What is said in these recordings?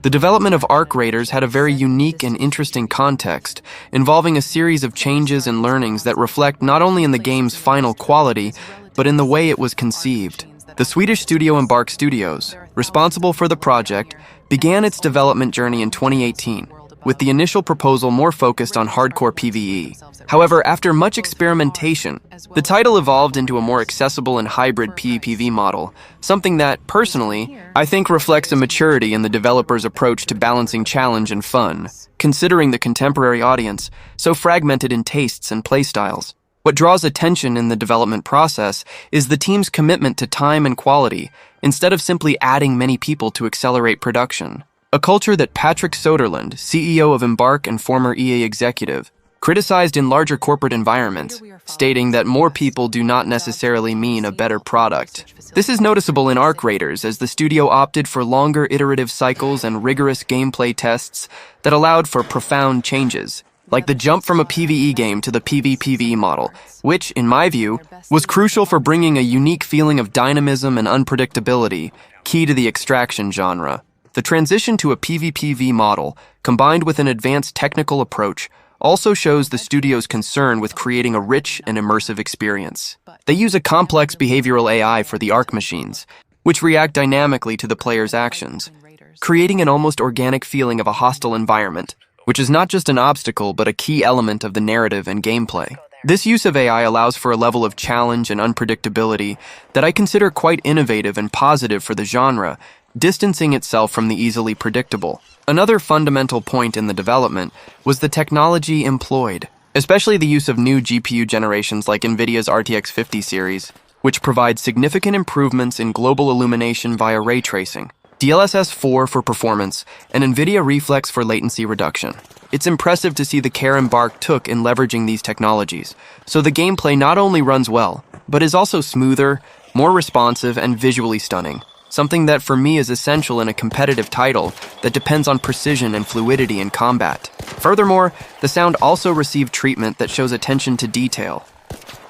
The development of Arc Raiders had a very unique and interesting context, involving a series of changes and learnings that reflect not only in the game's final quality, but in the way it was conceived. The Swedish studio Embark Studios, responsible for the project, began its development journey in 2018, with the initial proposal more focused on hardcore PvE. However, after much experimentation, the title evolved into a more accessible and hybrid PvP model, something that, personally, I think reflects a maturity in the developer's approach to balancing challenge and fun, considering the contemporary audience, so fragmented in tastes and playstyles. What draws attention in the development process is the team's commitment to time and quality, instead of simply adding many people to accelerate production. A culture that Patrick Soderlund, CEO of Embark and former EA executive, criticized in larger corporate environments, stating that more people do not necessarily mean a better product. This is noticeable in Arc Raiders, as the studio opted for longer iterative cycles and rigorous gameplay tests that allowed for profound changes, like the jump from a PvE game to the PvPvE model, which, in my view, was crucial for bringing a unique feeling of dynamism and unpredictability, key to the extraction genre. The transition to a PvPvE model, combined with an advanced technical approach, also shows the studio's concern with creating a rich and immersive experience. They use a complex behavioral AI for the Arc machines, which react dynamically to the player's actions, creating an almost organic feeling of a hostile environment, which is not just an obstacle but a key element of the narrative and gameplay. This use of AI allows for a level of challenge and unpredictability that I consider quite innovative and positive for the genre, distancing itself from the easily predictable. Another fundamental point in the development was the technology employed, especially the use of new GPU generations like NVIDIA's RTX 50 series, which provide significant improvements in global illumination via ray tracing, DLSS 4 for performance, and NVIDIA Reflex for latency reduction. It's impressive to see the care Embark took in leveraging these technologies, so the gameplay not only runs well, but is also smoother, more responsive, and visually stunning. Something that for me is essential in a competitive title that depends on precision and fluidity in combat. Furthermore, the sound also received treatment that shows attention to detail.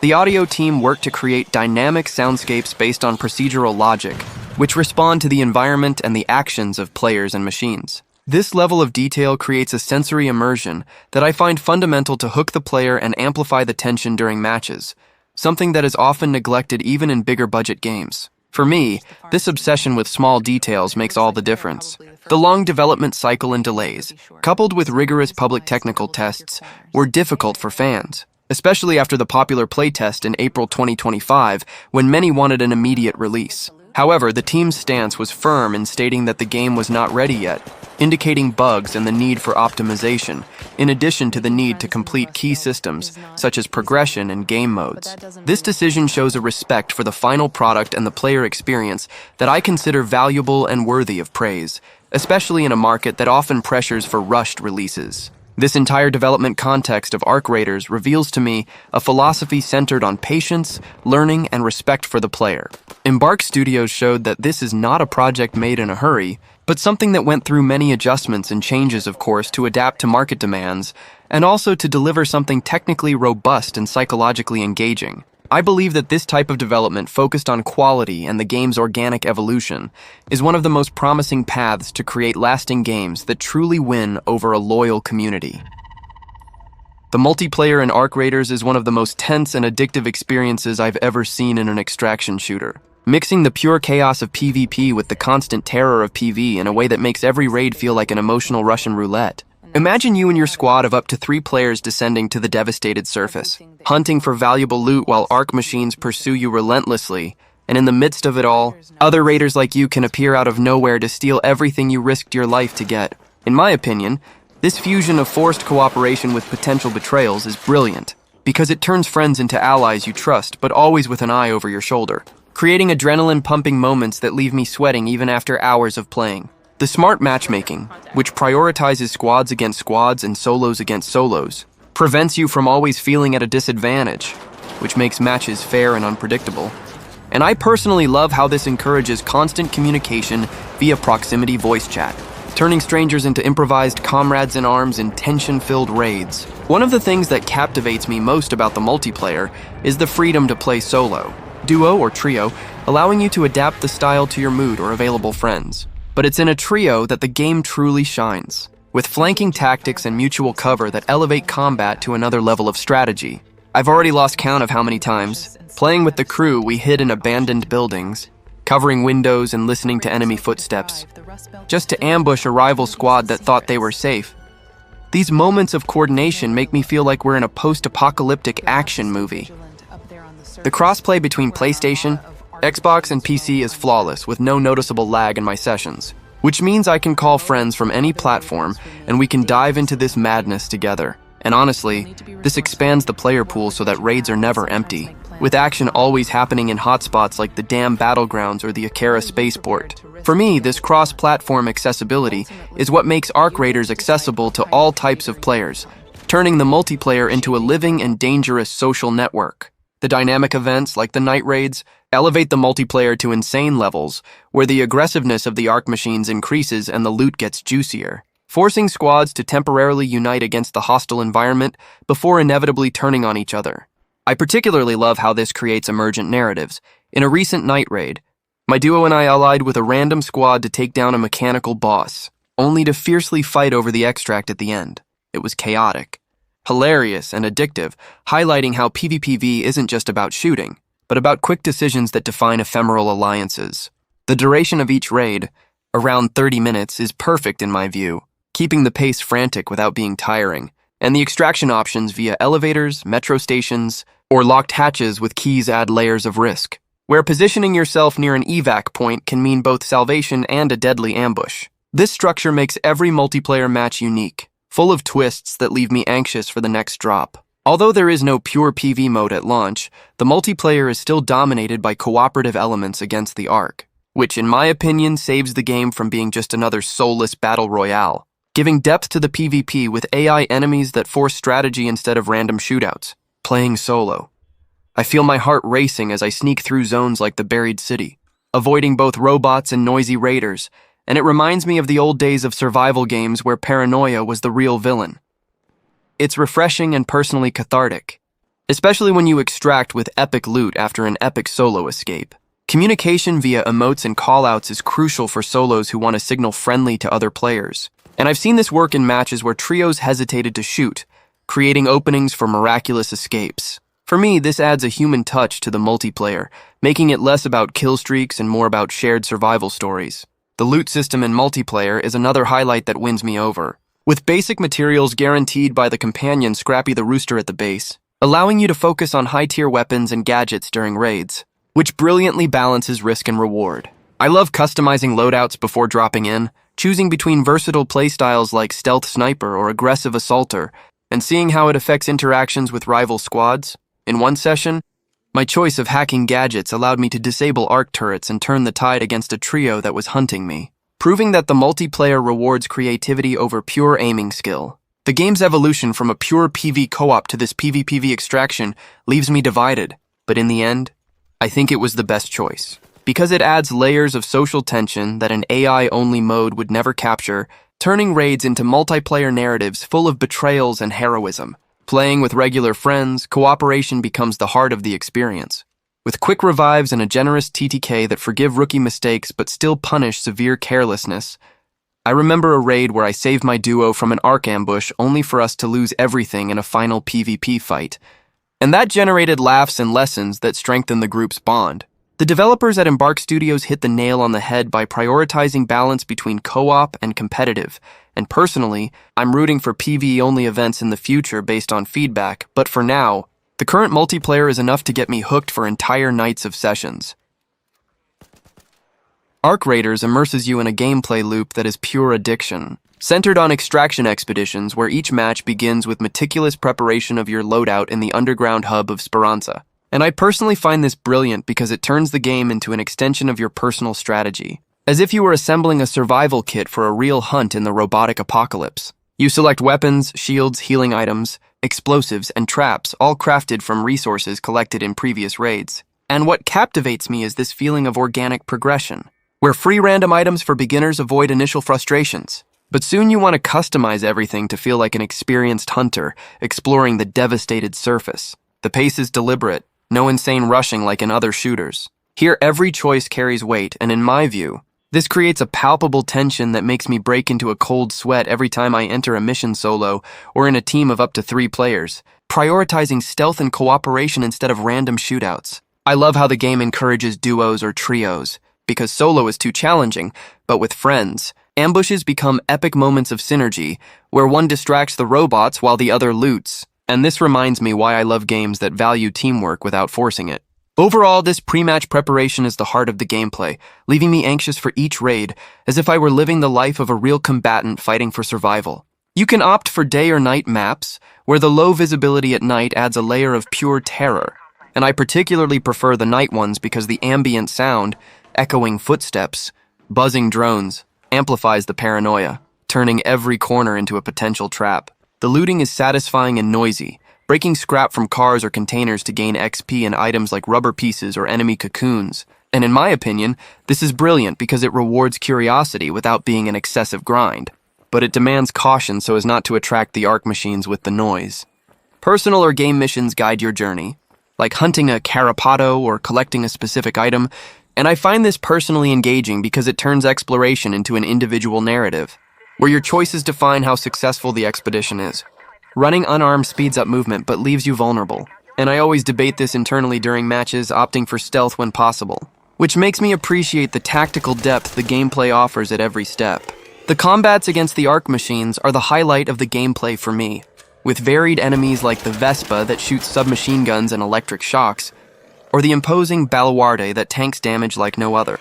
The audio team worked to create dynamic soundscapes based on procedural logic, which respond to the environment and the actions of players and machines. This level of detail creates a sensory immersion that I find fundamental to hook the player and amplify the tension during matches, something that is often neglected even in bigger budget games. For me, this obsession with small details makes all the difference. The long development cycle and delays, coupled with rigorous public technical tests, were difficult for fans, especially after the popular playtest in April 2025, when many wanted an immediate release. However, the team's stance was firm in stating that the game was not ready yet, indicating bugs and the need for optimization, in addition to the need to complete key systems, such as progression and game modes. This decision shows a respect for the final product and the player experience that I consider valuable and worthy of praise, especially in a market that often pressures for rushed releases. This entire development context of Arc Raiders reveals to me a philosophy centered on patience, learning, and respect for the player. Embark Studios showed that this is not a project made in a hurry, but something that went through many adjustments and changes, of course, to adapt to market demands, and also to deliver something technically robust and psychologically engaging. I believe that this type of development focused on quality and the game's organic evolution is one of the most promising paths to create lasting games that truly win over a loyal community. The multiplayer in Arc Raiders is one of the most tense and addictive experiences I've ever seen in an extraction shooter. Mixing the pure chaos of PvP with the constant terror of PV in a way that makes every raid feel like an emotional Russian roulette. Imagine you and your squad of up to 3 players descending to the devastated surface, hunting for valuable loot while Arc machines pursue you relentlessly, and in the midst of it all, other raiders like you can appear out of nowhere to steal everything you risked your life to get. In my opinion, this fusion of forced cooperation with potential betrayals is brilliant, because it turns friends into allies you trust, but always with an eye over your shoulder, creating adrenaline-pumping moments that leave me sweating even after hours of playing. The smart matchmaking, which prioritizes squads against squads and solos against solos, prevents you from always feeling at a disadvantage, which makes matches fair and unpredictable. And I personally love how this encourages constant communication via proximity voice chat, turning strangers into improvised comrades in arms in tension-filled raids. One of the things that captivates me most about the multiplayer is the freedom to play solo, duo, or trio, allowing you to adapt the style to your mood or available friends. But it's in a trio that the game truly shines, with flanking tactics and mutual cover that elevate combat to another level of strategy. I've already lost count of how many times. Playing with the crew, we hid in abandoned buildings, covering windows and listening to enemy footsteps, just to ambush a rival squad that thought they were safe. These moments of coordination make me feel like we're in a post-apocalyptic action movie. The crossplay between PlayStation, Xbox, and PC is flawless, with no noticeable lag in my sessions, which means I can call friends from any platform and we can dive into this madness together. And honestly, this expands the player pool so that raids are never empty, with action always happening in hotspots like the Dam Battlegrounds or the Akara Spaceport. For me, this cross-platform accessibility is what makes Arc Raiders accessible to all types of players, turning the multiplayer into a living and dangerous social network. The dynamic events, like the night raids, elevate the multiplayer to insane levels, where the aggressiveness of the Arc machines increases and the loot gets juicier, forcing squads to temporarily unite against the hostile environment before inevitably turning on each other. I particularly love how this creates emergent narratives. In a recent night raid, my duo and I allied with a random squad to take down a mechanical boss, only to fiercely fight over the extract at the end. It was chaotic, hilarious, and addictive, highlighting how PvPv isn't just about shooting, but about quick decisions that define ephemeral alliances. The duration of each raid, around 30 minutes, is perfect in my view, keeping the pace frantic without being tiring, and the extraction options via elevators, metro stations, or locked hatches with keys add layers of risk, where positioning yourself near an evac point can mean both salvation and a deadly ambush. This structure makes every multiplayer match unique, full of twists that leave me anxious for the next drop. Although there is no pure PV mode at launch, the multiplayer is still dominated by cooperative elements against the Arc, which in my opinion saves the game from being just another soulless battle royale, giving depth to the PvP with AI enemies that force strategy instead of random shootouts. Playing solo, I feel my heart racing as I sneak through zones like the Buried City, avoiding both robots and noisy raiders, and it reminds me of the old days of survival games where paranoia was the real villain. It's refreshing and personally cathartic, especially when you extract with epic loot after an epic solo escape. Communication via emotes and callouts is crucial for solos who want to signal friendly to other players. And I've seen this work in matches where trios hesitated to shoot, creating openings for miraculous escapes. For me, this adds a human touch to the multiplayer, making it less about kill streaks and more about shared survival stories. The loot system in multiplayer is another highlight that wins me over, with basic materials guaranteed by the companion Scrappy the Rooster at the base, allowing you to focus on high-tier weapons and gadgets during raids, which brilliantly balances risk and reward. I love customizing loadouts before dropping in, choosing between versatile playstyles like Stealth Sniper or Aggressive Assaulter, and seeing how it affects interactions with rival squads. In one session, my choice of hacking gadgets allowed me to disable arc turrets and turn the tide against a trio that was hunting me, proving that the multiplayer rewards creativity over pure aiming skill. The game's evolution from a pure PvP co-op to this PvPv extraction leaves me divided, but in the end, I think it was the best choice, because it adds layers of social tension that an AI-only mode would never capture, turning raids into multiplayer narratives full of betrayals and heroism. Playing with regular friends, cooperation becomes the heart of the experience. With quick revives and a generous TTK that forgive rookie mistakes but still punish severe carelessness, I remember a raid where I saved my duo from an arc ambush only for us to lose everything in a final PvP fight. And that generated laughs and lessons that strengthened the group's bond. The developers at Embark Studios hit the nail on the head by prioritizing balance between co-op and competitive, and personally, I'm rooting for PvE-only events in the future based on feedback, but for now, the current multiplayer is enough to get me hooked for entire nights of sessions. Arc Raiders immerses you in a gameplay loop that is pure addiction, centered on extraction expeditions where each match begins with meticulous preparation of your loadout in the underground hub of Speranza. And I personally find this brilliant because it turns the game into an extension of your personal strategy, as if you were assembling a survival kit for a real hunt in the robotic apocalypse. You select weapons, shields, healing items, explosives, and traps, all crafted from resources collected in previous raids. And what captivates me is this feeling of organic progression, where free random items for beginners avoid initial frustrations. But soon you want to customize everything to feel like an experienced hunter, exploring the devastated surface. The pace is deliberate, no insane rushing like in other shooters. Here every choice carries weight, and in my view, This creates a palpable tension that makes me break into a cold sweat every time I enter a mission solo or in a team of up to 3 players, prioritizing stealth and cooperation instead of random shootouts. I love how the game encourages duos or trios, because solo is too challenging, but with friends, ambushes become epic moments of synergy, where one distracts the robots while the other loots. And this reminds me why I love games that value teamwork without forcing it. Overall, this pre-match preparation is the heart of the gameplay, leaving me anxious for each raid, as if I were living the life of a real combatant fighting for survival. You can opt for day or night maps, where the low visibility at night adds a layer of pure terror, and I particularly prefer the night ones because the ambient sound, echoing footsteps, buzzing drones, amplifies the paranoia, turning every corner into a potential trap. The looting is satisfying and noisy, breaking scrap from cars or containers to gain XP and items like rubber pieces or enemy cocoons. And in my opinion, this is brilliant because it rewards curiosity without being an excessive grind. But it demands caution so as not to attract the ARC machines with the noise. Personal or game missions guide your journey, like hunting a carapato or collecting a specific item, and I find this personally engaging because it turns exploration into an individual narrative, where your choices define how successful the expedition is. Running unarmed speeds up movement but leaves you vulnerable, and I always debate this internally during matches, opting for stealth when possible, which makes me appreciate the tactical depth the gameplay offers at every step. The combats against the ARC machines are the highlight of the gameplay for me, with varied enemies like the Vespa that shoots submachine guns and electric shocks, or the imposing Baluarde that tanks damage like no other,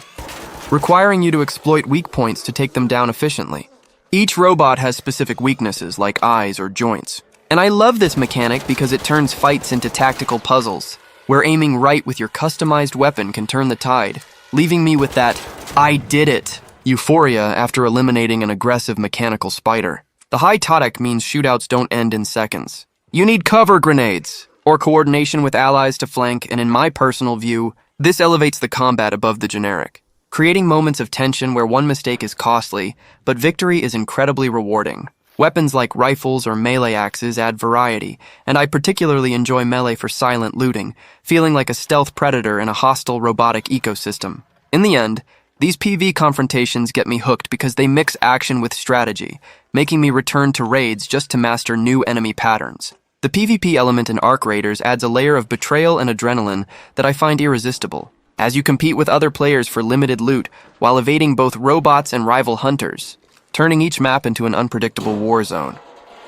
requiring you to exploit weak points to take them down efficiently. Each robot has specific weaknesses like eyes or joints, and I love this mechanic because it turns fights into tactical puzzles, where aiming right with your customized weapon can turn the tide, leaving me with that "I did it" euphoria after eliminating an aggressive mechanical spider. The high todec means shootouts don't end in seconds. You need cover grenades, or coordination with allies to flank, and in my personal view, this elevates the combat above the generic, creating moments of tension where one mistake is costly, but victory is incredibly rewarding. Weapons like rifles or melee axes add variety, and I particularly enjoy melee for silent looting, feeling like a stealth predator in a hostile robotic ecosystem. In the end, these PvP confrontations get me hooked because they mix action with strategy, making me return to raids just to master new enemy patterns. The PvP element in Arc Raiders adds a layer of betrayal and adrenaline that I find irresistible, as you compete with other players for limited loot while evading both robots and rival hunters, turning each map into an unpredictable war zone.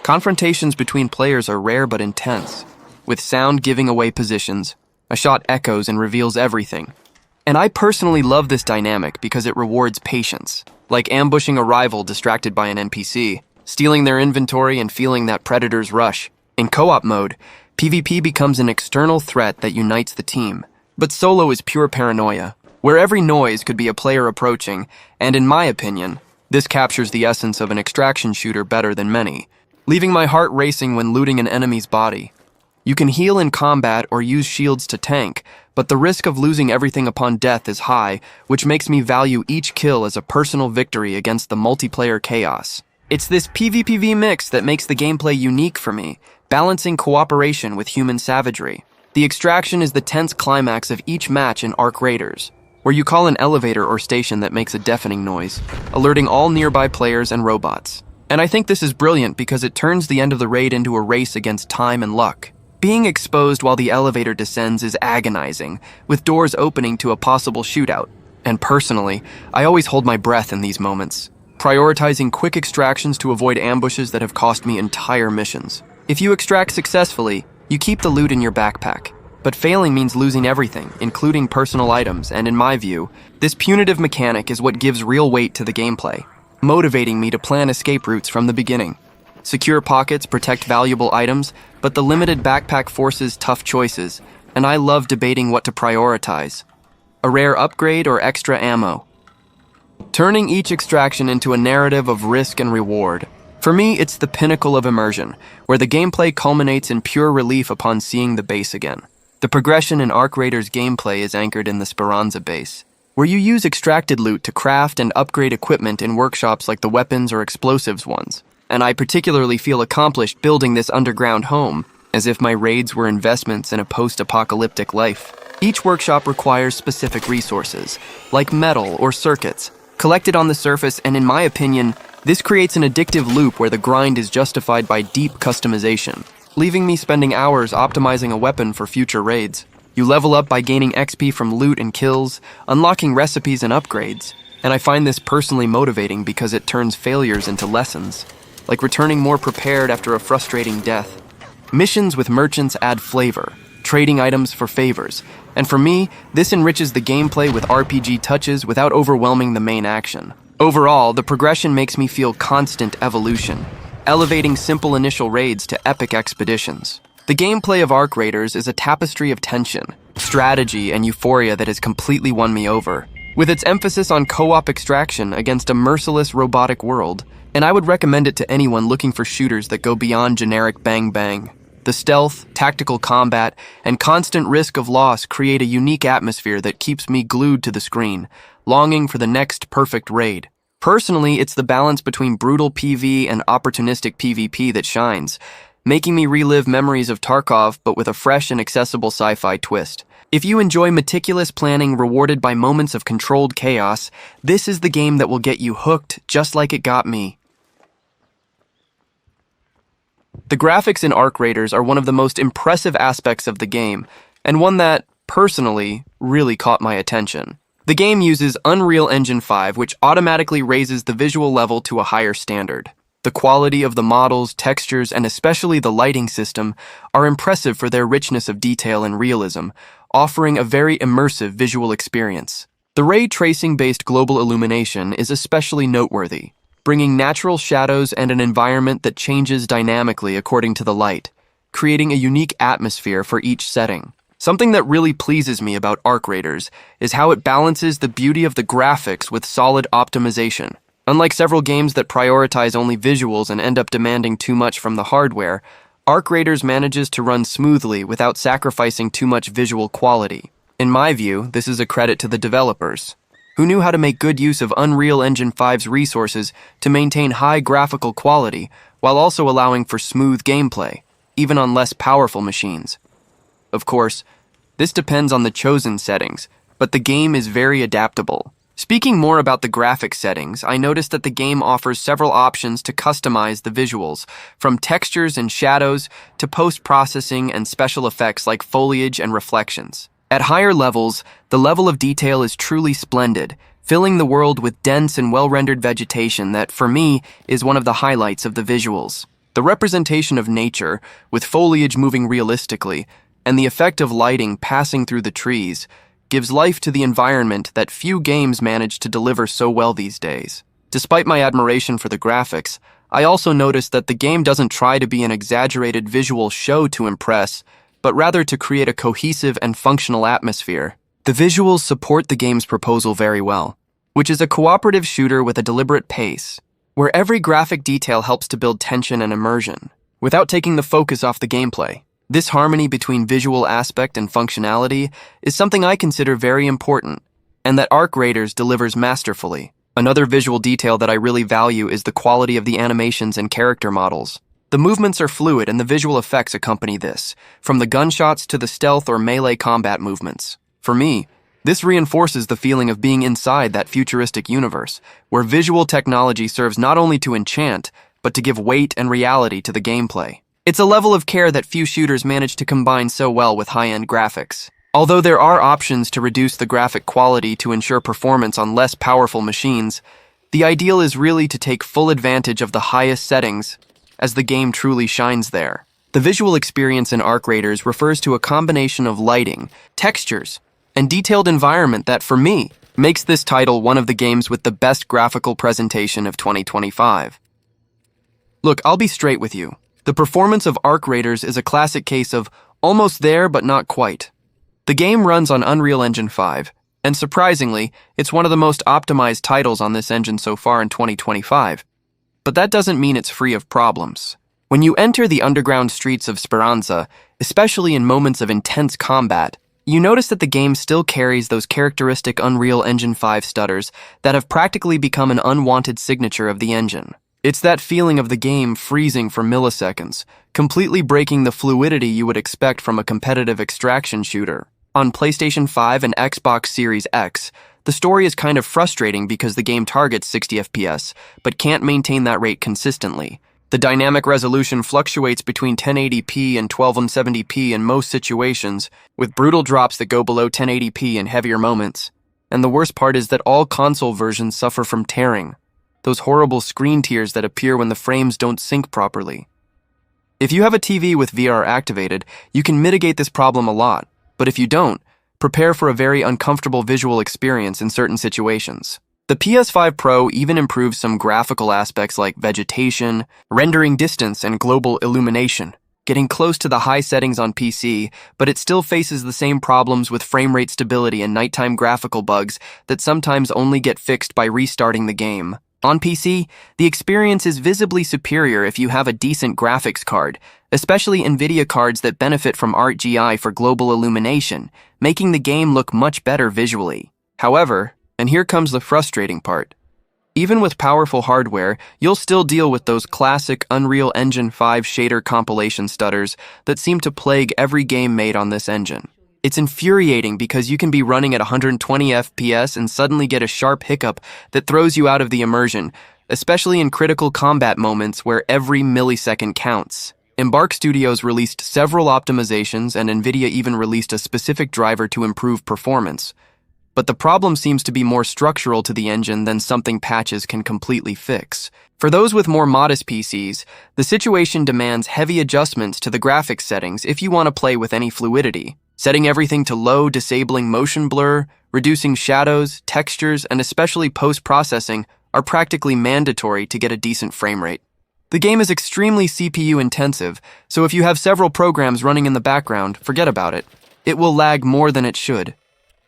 Confrontations between players are rare but intense, with sound giving away positions. A shot echoes and reveals everything. And I personally love this dynamic because it rewards patience, like ambushing a rival distracted by an NPC, stealing their inventory and feeling that predator's rush. In co-op mode, PvP becomes an external threat that unites the team. But solo is pure paranoia, where every noise could be a player approaching, and in my opinion, this captures the essence of an extraction shooter better than many, leaving my heart racing when looting an enemy's body. You can heal in combat or use shields to tank, but the risk of losing everything upon death is high, which makes me value each kill as a personal victory against the multiplayer chaos. It's this PvPv mix that makes the gameplay unique for me, balancing cooperation with human savagery. The extraction is the tense climax of each match in Arc Raiders, where you call an elevator or station that makes a deafening noise, alerting all nearby players and robots. And I think this is brilliant because it turns the end of the raid into a race against time and luck. Being exposed while the elevator descends is agonizing, with doors opening to a possible shootout. And personally, I always hold my breath in these moments, prioritizing quick extractions to avoid ambushes that have cost me entire missions. If you extract successfully, you keep the loot in your backpack, but failing means losing everything, including personal items, and in my view, this punitive mechanic is what gives real weight to the gameplay, motivating me to plan escape routes from the beginning. Secure pockets protect valuable items, but the limited backpack forces tough choices, and I love debating what to prioritize. A rare upgrade or extra ammo. Turning each extraction into a narrative of risk and reward. For me, it's the pinnacle of immersion, where the gameplay culminates in pure relief upon seeing the base again. The progression in Arc Raiders gameplay is anchored in the Speranza base, where you use extracted loot to craft and upgrade equipment in workshops like the weapons or explosives ones. And I particularly feel accomplished building this underground home, as if my raids were investments in a post-apocalyptic life. Each workshop requires specific resources, like metal or circuits, collected on the surface, and in my opinion, this creates an addictive loop where the grind is justified by deep customization, leaving me spending hours optimizing a weapon for future raids. You level up by gaining XP from loot and kills, unlocking recipes and upgrades, and I find this personally motivating because it turns failures into lessons, like returning more prepared after a frustrating death. Missions with merchants add flavor, trading items for favors, and for me, this enriches the gameplay with RPG touches without overwhelming the main action. Overall, the progression makes me feel constant evolution, elevating simple initial raids to epic expeditions. The gameplay of Arc Raiders is a tapestry of tension, strategy, and euphoria that has completely won me over, with its emphasis on co-op extraction against a merciless robotic world, and I would recommend it to anyone looking for shooters that go beyond generic bang-bang. The stealth, tactical combat, and constant risk of loss create a unique atmosphere that keeps me glued to the screen, longing for the next perfect raid. Personally, it's the balance between brutal PvE and opportunistic PvP that shines, making me relive memories of Tarkov but with a fresh and accessible sci-fi twist. If you enjoy meticulous planning rewarded by moments of controlled chaos, this is the game that will get you hooked just like it got me. The graphics in Arc Raiders are one of the most impressive aspects of the game, and one that, personally, really caught my attention. The game uses Unreal Engine 5, which automatically raises the visual level to a higher standard. The quality of the models, textures, and especially the lighting system are impressive for their richness of detail and realism, offering a very immersive visual experience. The ray tracing-based global illumination is especially noteworthy, bringing natural shadows and an environment that changes dynamically according to the light, creating a unique atmosphere for each setting. Something that really pleases me about Arc Raiders is how it balances the beauty of the graphics with solid optimization. Unlike several games that prioritize only visuals and end up demanding too much from the hardware, Arc Raiders manages to run smoothly without sacrificing too much visual quality. In my view, this is a credit to the developers, who knew how to make good use of Unreal Engine 5's resources to maintain high graphical quality while also allowing for smooth gameplay, even on less powerful machines. Of course, this depends on the chosen settings, but the game is very adaptable. Speaking more about the graphic settings, I noticed that the game offers several options to customize the visuals, from textures and shadows to post-processing and special effects like foliage and reflections. At higher levels, the level of detail is truly splendid, filling the world with dense and well-rendered vegetation that, for me, is one of the highlights of the visuals. The representation of nature, with foliage moving realistically, and the effect of lighting passing through the trees, gives life to the environment that few games manage to deliver so well these days. Despite my admiration for the graphics, I also noticed that the game doesn't try to be an exaggerated visual show to impress, but rather to create a cohesive and functional atmosphere. The visuals support the game's proposal very well, which is a cooperative shooter with a deliberate pace, where every graphic detail helps to build tension and immersion, without taking the focus off the gameplay. This harmony between visual aspect and functionality is something I consider very important, and that Arc Raiders delivers masterfully. Another visual detail that I really value is the quality of the animations and character models. The movements are fluid and the visual effects accompany this, from the gunshots to the stealth or melee combat movements. For me, this reinforces the feeling of being inside that futuristic universe, where visual technology serves not only to enchant, but to give weight and reality to the gameplay. It's a level of care that few shooters manage to combine so well with high-end graphics. Although there are options to reduce the graphic quality to ensure performance on less powerful machines, the ideal is really to take full advantage of the highest settings, as the game truly shines there. The visual experience in Arc Raiders refers to a combination of lighting, textures, and detailed environment that, for me, makes this title one of the games with the best graphical presentation of 2025. Look, I'll be straight with you. The performance of Arc Raiders is a classic case of almost there but not quite. The game runs on Unreal Engine 5, and surprisingly, it's one of the most optimized titles on this engine so far in 2025. But that doesn't mean it's free of problems. When you enter the underground streets of Speranza, especially in moments of intense combat, you notice that the game still carries those characteristic Unreal Engine 5 stutters that have practically become an unwanted signature of the engine. It's that feeling of the game freezing for milliseconds, completely breaking the fluidity you would expect from a competitive extraction shooter. On PlayStation 5 and Xbox Series X, the story is kind of frustrating because the game targets 60 FPS, but can't maintain that rate consistently. The dynamic resolution fluctuates between 1080p and 1270p in most situations, with brutal drops that go below 1080p in heavier moments. And the worst part is that all console versions suffer from tearing, those horrible screen tears that appear when the frames don't sync properly. If you have a TV with VR activated, you can mitigate this problem a lot, but if you don't, prepare for a very uncomfortable visual experience in certain situations. The PS5 Pro even improves some graphical aspects like vegetation, rendering distance, and global illumination, getting close to the high settings on PC, but it still faces the same problems with frame rate stability and nighttime graphical bugs that sometimes only get fixed by restarting the game. On PC, the experience is visibly superior if you have a decent graphics card, especially NVIDIA cards that benefit from ArtGI for global illumination, making the game look much better visually. However, and here comes the frustrating part. Even with powerful hardware, you'll still deal with those classic Unreal Engine 5 shader compilation stutters that seem to plague every game made on this engine. It's infuriating because you can be running at 120 FPS and suddenly get a sharp hiccup that throws you out of the immersion, especially in critical combat moments where every millisecond counts. Embark Studios released several optimizations, and NVIDIA even released a specific driver to improve performance. But the problem seems to be more structural to the engine than something patches can completely fix. For those with more modest PCs, the situation demands heavy adjustments to the graphics settings if you want to play with any fluidity. Setting everything to low, disabling motion blur, reducing shadows, textures, and especially post-processing are practically mandatory to get a decent frame rate. The game is extremely CPU intensive, so if you have several programs running in the background, forget about it. It will lag more than it should.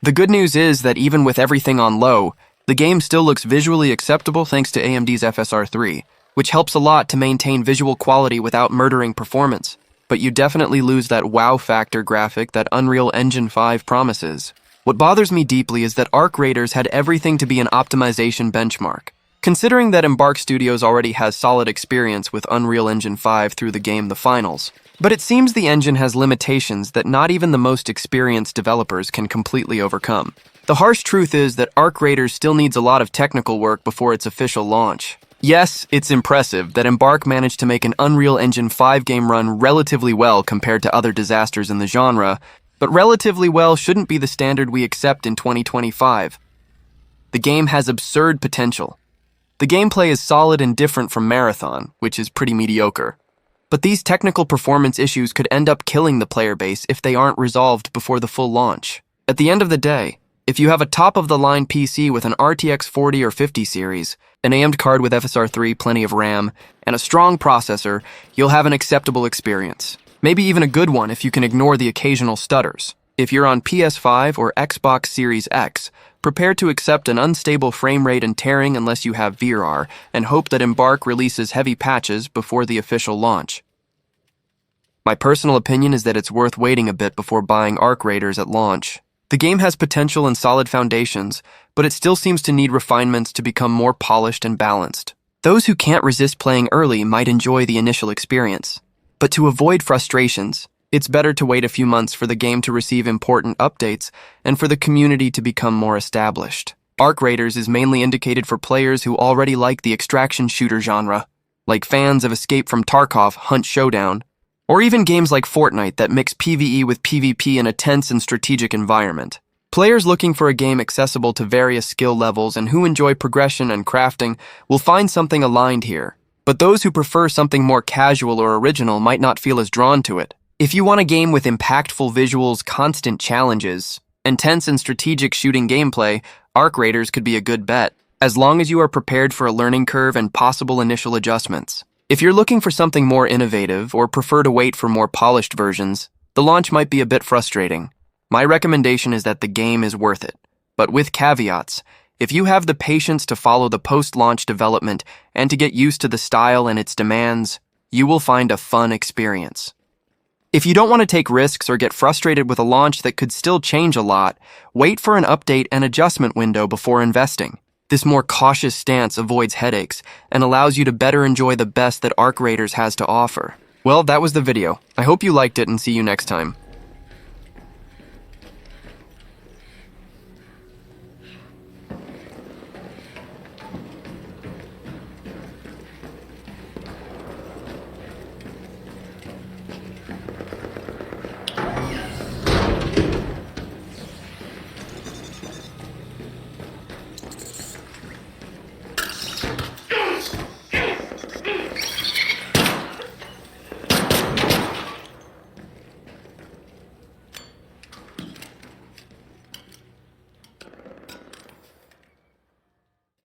The good news is that even with everything on low, the game still looks visually acceptable thanks to AMD's FSR 3, which helps a lot to maintain visual quality without murdering performance. But you definitely lose that wow factor graphic that Unreal Engine 5 promises. What bothers me deeply is that Arc Raiders had everything to be an optimization benchmark. Considering that Embark Studios already has solid experience with Unreal Engine 5 through the game The Finals. But it seems the engine has limitations that not even the most experienced developers can completely overcome. The harsh truth is that Arc Raiders still needs a lot of technical work before its official launch. Yes, it's impressive that Embark managed to make an Unreal Engine 5 game run relatively well compared to other disasters in the genre, but relatively well shouldn't be the standard we accept in 2025. The game has absurd potential. The gameplay is solid and different from Marathon, which is pretty mediocre. But these technical performance issues could end up killing the player base if they aren't resolved before the full launch. At the end of the day, if you have a top-of-the-line PC with an RTX 40 or 50 series, an AMD card with FSR 3, plenty of RAM, and a strong processor, you'll have an acceptable experience. Maybe even a good one if you can ignore the occasional stutters. If you're on PS5 or Xbox Series X, prepare to accept an unstable frame rate and tearing unless you have VR, and hope that Embark releases heavy patches before the official launch. My personal opinion is that it's worth waiting a bit before buying Arc Raiders at launch. The game has potential and solid foundations, but it still seems to need refinements to become more polished and balanced. Those who can't resist playing early might enjoy the initial experience. But to avoid frustrations, it's better to wait a few months for the game to receive important updates and for the community to become more established. Arc Raiders is mainly indicated for players who already like the extraction shooter genre, like fans of Escape from Tarkov, Hunt Showdown, or even games like Fortnite that mix PvE with PvP in a tense and strategic environment. Players looking for a game accessible to various skill levels and who enjoy progression and crafting will find something aligned here. But those who prefer something more casual or original might not feel as drawn to it. If you want a game with impactful visuals, constant challenges, intense and strategic shooting gameplay, Arc Raiders could be a good bet, as long as you are prepared for a learning curve and possible initial adjustments. If you're looking for something more innovative or prefer to wait for more polished versions, the launch might be a bit frustrating. My recommendation is that the game is worth it, but with caveats. If you have the patience to follow the post-launch development and to get used to the style and its demands, you will find a fun experience. If you don't want to take risks or get frustrated with a launch that could still change a lot, wait for an update and adjustment window before investing. This more cautious stance avoids headaches and allows you to better enjoy the best that Arc Raiders has to offer. Well, that was the video. I hope you liked it and see you next time.